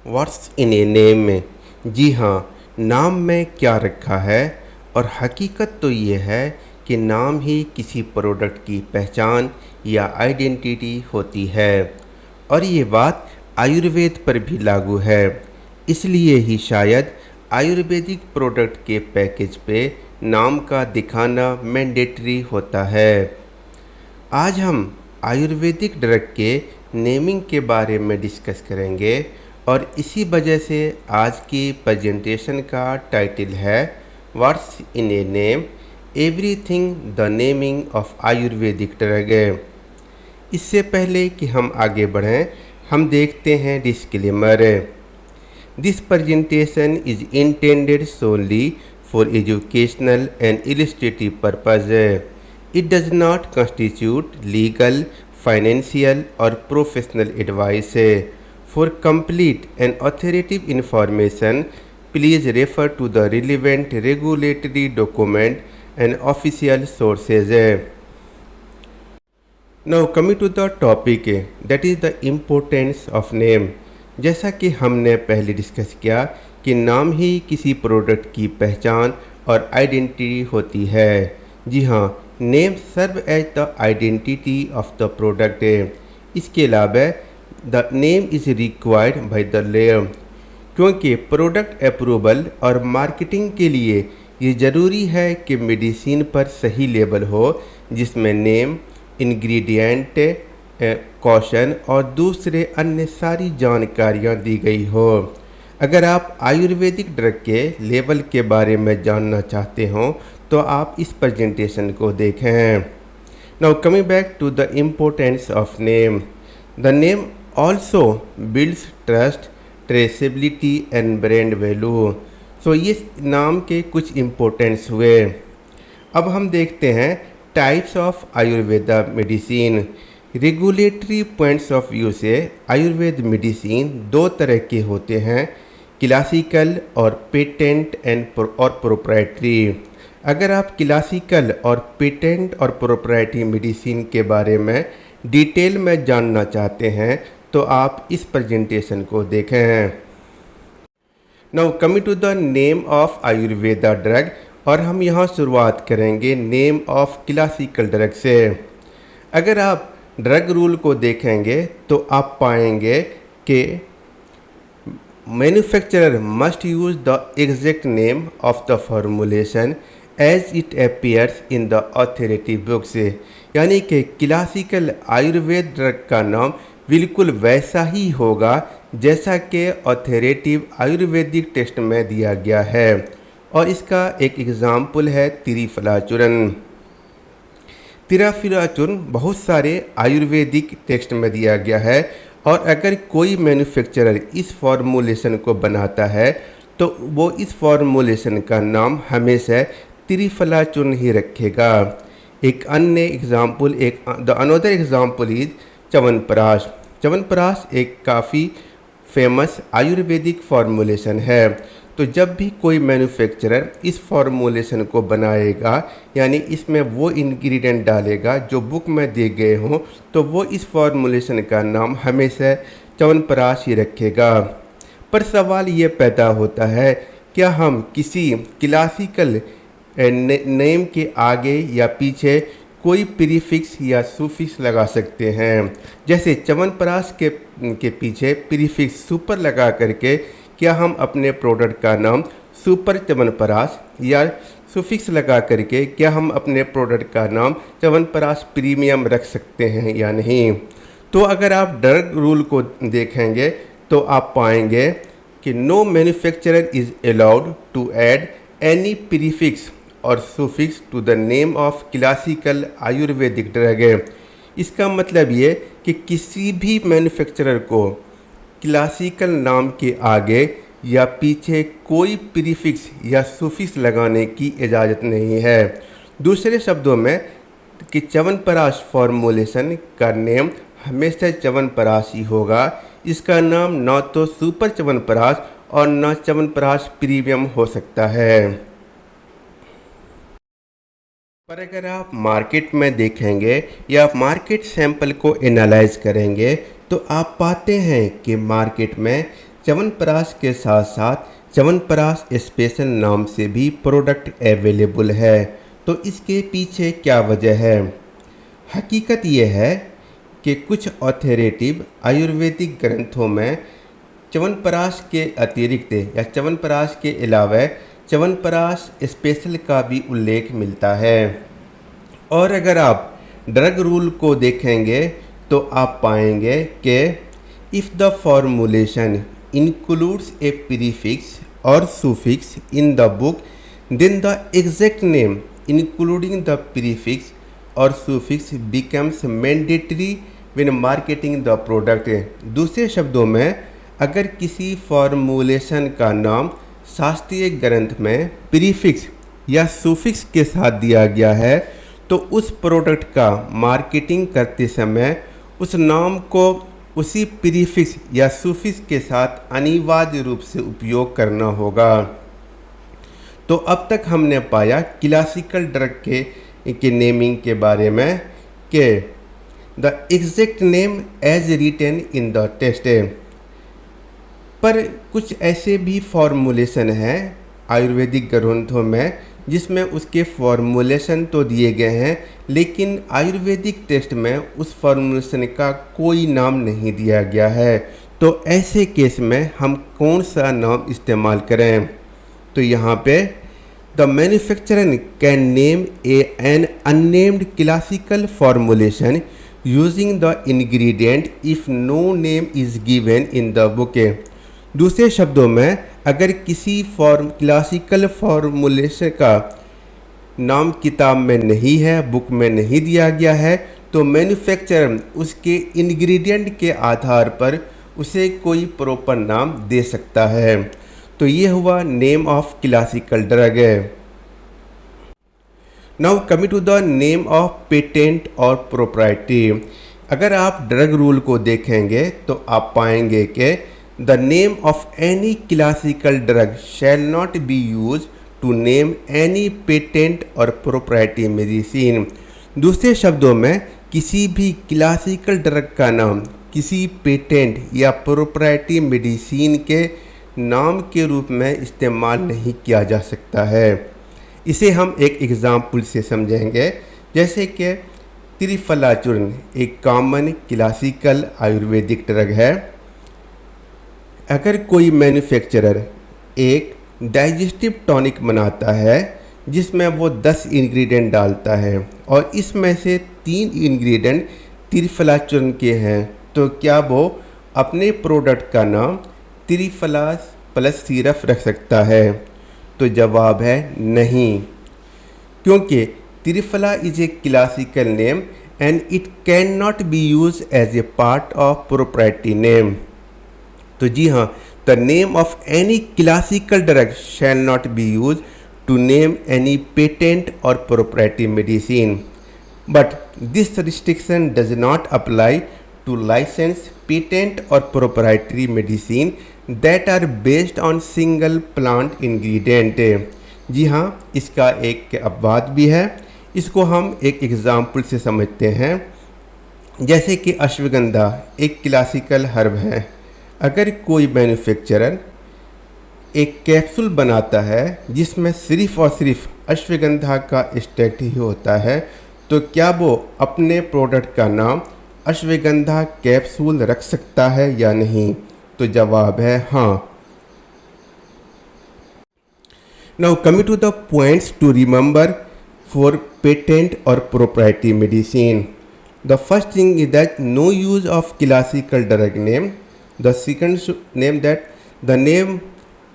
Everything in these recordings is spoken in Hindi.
व्हाट्स इन ए नेम में? जी हाँ, नाम में क्या रखा है। और हकीकत तो ये है कि नाम ही किसी प्रोडक्ट की पहचान या आइडेंटिटी होती है। और ये बात आयुर्वेद पर भी लागू है। इसलिए ही शायद आयुर्वेदिक प्रोडक्ट के पैकेज पे नाम का दिखाना मैंडेटरी होता है। आज हम आयुर्वेदिक ड्रग के नेमिंग के बारे में डिस्कस करेंगे और इसी वजह से आज की प्रेजेंटेशन का टाइटल है what's in a name, everything the naming of Ayurvedic drug. इससे पहले कि हम आगे बढ़ें, हम देखते हैं disclaimer. This presentation is intended solely for educational and illustrative purpose. It does not constitute legal, financial, or professional advice. For complete and authoritative information, please refer to the relevant regulatory document and official sources. Now coming to the topic, that is the importance of name. जैसा कि हमने पहले डिस्कस किया कि नाम ही किसी प्रोडक्ट की पहचान और आइडेंटिटी होती है। जी हाँ, name serve as the identity of the product. इसके अलावा the name is required by the layer, क्योंकि प्रोडक्ट अप्रूवल और मार्केटिंग के लिए ये ज़रूरी है कि मेडिसिन पर सही लेबल हो जिसमें नेम, इंग्रेडिएंट, कॉशन और दूसरे अन्य सारी जानकारियाँ दी गई हो। अगर आप आयुर्वेदिक ड्रग के लेबल के बारे में जानना चाहते हो तो आप इस प्रेजेंटेशन को देखें। Now coming back to the importance of name. The name also builds trust, traceability and brand value. So ये नाम के कुछ इम्पोर्टेंस हुए। अब हम देखते हैं types of Ayurveda medicine. Regulatory points of view से आयुर्वेद मेडिसिन दो तरह के होते हैं, क्लासिकल और पेटेंट और प्रोप्राइटरी। अगर आप क्लासिकल और पेटेंट और प्रोप्राइटरी मेडिसिन के बारे में डिटेल में जानना चाहते हैं तो आप इस प्रेजेंटेशन को देखें। Now coming to the name of Ayurveda drug, और हम यहाँ शुरुआत करेंगे नेम ऑफ क्लासिकल ड्रग से। अगर आप ड्रग रूल को देखेंगे तो आप पाएंगे कि manufacturer must use the exact name of the formulation as it appears in the authority books. यानी कि क्लासिकल आयुर्वेद ड्रग का नाम बिल्कुल वैसा ही होगा जैसा कि ऑथोरेटिव आयुर्वेदिक टेस्ट में दिया गया है। और इसका एक एग्ज़ाम्पल है तिरिफलाचूरन। तिराफिलाचूर्ण बहुत सारे आयुर्वेदिक टेक्स्ट में दिया गया है, और अगर कोई मैन्युफैक्चरर इस फॉर्मूलेशन को बनाता है तो वो इस फॉर्मूलेशन का नाम हमेशा तिरिफलाचूर्ण ही रखेगा। एक अन्य example, the another example is chyawanprash. Chyawanprash एक काफ़ी फेमस आयुर्वेदिक फॉर्मूलेशन है। तो जब भी कोई मैन्युफैक्चरर इस फॉर्मूलेशन को बनाएगा, यानी इसमें वो इंग्रेडिएंट डालेगा जो बुक में दिए गए हों, तो वो इस फॉर्मूलेशन का नाम हमेशा च्यवनप्राश ही रखेगा। पर सवाल ये पैदा होता है, क्या हम किसी क्लासिकल नेम के आगे या पीछे कोई प्रीफिक्स या सुफिक्स लगा सकते हैं? जैसे च्यवनप्राश के पीछे प्रीफिक्स सुपर लगा करके क्या हम अपने प्रोडक्ट का नाम सुपर च्यवनप्राश, या सुफिक्स लगा करके क्या हम अपने प्रोडक्ट का नाम च्यवनप्राश प्रीमियम रख सकते हैं या नहीं? तो अगर आप ड्रग रूल को देखेंगे तो आप पाएंगे कि no manufacturer is allowed to add any prefix और suffix to the name of classical Ayurvedic drug. इसका मतलब ये कि किसी भी मैन्युफैक्चरर को क्लासिकल नाम के आगे या पीछे कोई प्रीफिक्स या सुफिक्स लगाने की इजाज़त नहीं है। दूसरे शब्दों में कि च्यवनप्राश फॉर्मूलेशन का नेम हमेशा च्यवनप्राश ही होगा। इसका नाम न तो सुपर च्यवनप्राश और न च्यवनप्राश प्रीमियम हो सकता है। पर अगर आप मार्केट में देखेंगे या आप मार्केट सैंपल को एनालाइज करेंगे तो आप पाते हैं कि मार्केट में च्यवनप्राश के साथ साथ च्यवनप्राश स्पेशल नाम से भी प्रोडक्ट अवेलेबल है। तो इसके पीछे क्या वजह है? हकीकत यह है कि कुछ ऑथोरेटिव आयुर्वेदिक ग्रंथों में च्यवनप्राश के अतिरिक्त या च्यवनप्राश के अलावा च्यवनप्राश स्पेशल का भी उल्लेख मिलता है। और अगर आप ड्रग रूल को देखेंगे तो आप पाएंगे कि if the formulation includes a prefix और suffix in the book then the exact name including the prefix और suffix becomes mandatory when marketing the product. दूसरे शब्दों में, अगर किसी फॉर्मूलेशन का नाम शास्त्रीय ग्रंथ में प्रीफिक्स या सुफिक्स के साथ दिया गया है तो उस प्रोडक्ट का मार्केटिंग करते समय उस नाम को उसी प्रीफिक्स या सुफिक्स के साथ अनिवार्य रूप से उपयोग करना होगा। तो अब तक हमने पाया क्लासिकल ड्रग के नेमिंग के बारे में कि the exact name as written in the text. पर कुछ ऐसे भी फॉर्मूलेशन हैं आयुर्वेदिक ग्रंथों में जिसमें उसके फॉर्मूलेशन तो दिए गए हैं लेकिन आयुर्वेदिक टेक्स्ट में उस फॉर्मूलेशन का कोई नाम नहीं दिया गया है। तो ऐसे केस में हम कौन सा नाम इस्तेमाल करें? तो यहाँ पे the manufacturer can name an unnamed classical formulation using the ingredient if no name is given in the book. दूसरे शब्दों में, अगर किसी क्लासिकल फॉर्मूलेशन का नाम किताब में नहीं है, बुक में नहीं दिया गया है, तो मैन्युफैक्चरर उसके इंग्रेडिएंट के आधार पर उसे कोई प्रॉपर नाम दे सकता है। तो ये हुआ name of classical drug. Now coming to the name of patent और प्रोप्राइटरी। अगर आप ड्रग रूल को देखेंगे तो आप पाएंगे कि the name of any classical drug shall not be use to name any patent और प्रोप्राइटरी मेडिसिन। दूसरे शब्दों में, किसी भी क्लासिकल ड्रग का नाम किसी पेटेंट या प्रोप्राइटरी मेडिसिन के नाम के रूप में इस्तेमाल नहीं किया जा सकता है। इसे हम एक एग्जाम्पल से समझेंगे, जैसे कि त्रिफला चूर्ण एक कॉमन क्लासिकल आयुर्वेदिक ड्रग है। अगर कोई मैन्युफैक्चरर एक डाइजेस्टिव टॉनिक बनाता है जिसमें वो 10 इंग्रेडिएंट डालता है और इसमें से 3 इंग्रेडिएंट त्रिफला चूर्ण के हैं, तो क्या वो अपने प्रोडक्ट का नाम त्रिफला प्लस सिरप रख सकता है? तो जवाब है नहीं, क्योंकि triphala is a classical name and it can not be use as a part of proprietary name. तो जी हाँ, the name of any classical drug shall not be use to name any patent और proprietary medicine, but this restriction does not apply to license patent और proprietary medicine that are based on single plant ingredient. जी हाँ, इसका एक अपवाद भी है। इसको हम एक एग्जाम्पल से समझते हैं, जैसे कि अश्वगंधा एक क्लासिकल हर्ब है। अगर कोई मैन्युफैक्चरर एक कैप्सूल बनाता है जिसमें सिर्फ और सिर्फ अश्वगंधा का एक्सट्रैक्ट ही होता है, तो क्या वो अपने प्रोडक्ट का नाम अश्वगंधा कैप्सूल रख सकता है या नहीं? तो जवाब है हाँ। Now coming to the points to remember for patent और proprietary medicine. The first thing is that no use of classical drug name. The second name that the name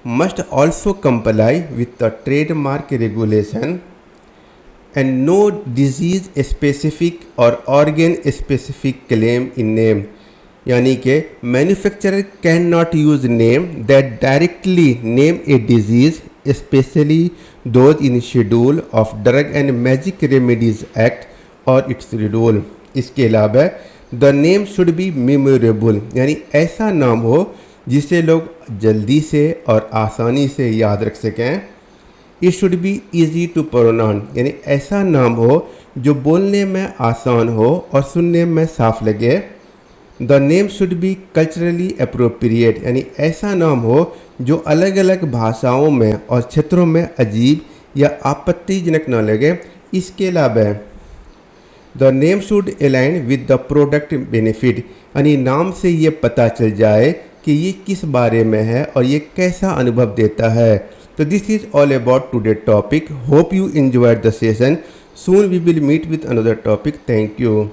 must also comply with the trademark regulation and no disease specific or organ specific claim in name। यानी कि manufacturer cannot use name that directly name a disease, especially those in Schedule of Drug and Magic Remedies Act और its schedule। इसके अलावा the name should be memorable, यानी ऐसा नाम हो जिसे लोग जल्दी से और आसानी से याद रख सकें। It should be easy to pronounce, यानी ऐसा नाम हो जो बोलने में आसान हो और सुनने में साफ लगे। The name should be culturally appropriate, यानी ऐसा नाम हो जो अलग अलग भाषाओं में और क्षेत्रों में अजीब या आपत्तिजनक न लगे। इसके अलावा the name should align with the product benefit, यानी नाम से ये पता चल जाए कि ये किस बारे में है और ये कैसा अनुभव देता है। तो this is all about today topic. Hope you enjoyed the session. Soon we will meet with another topic. Thank you.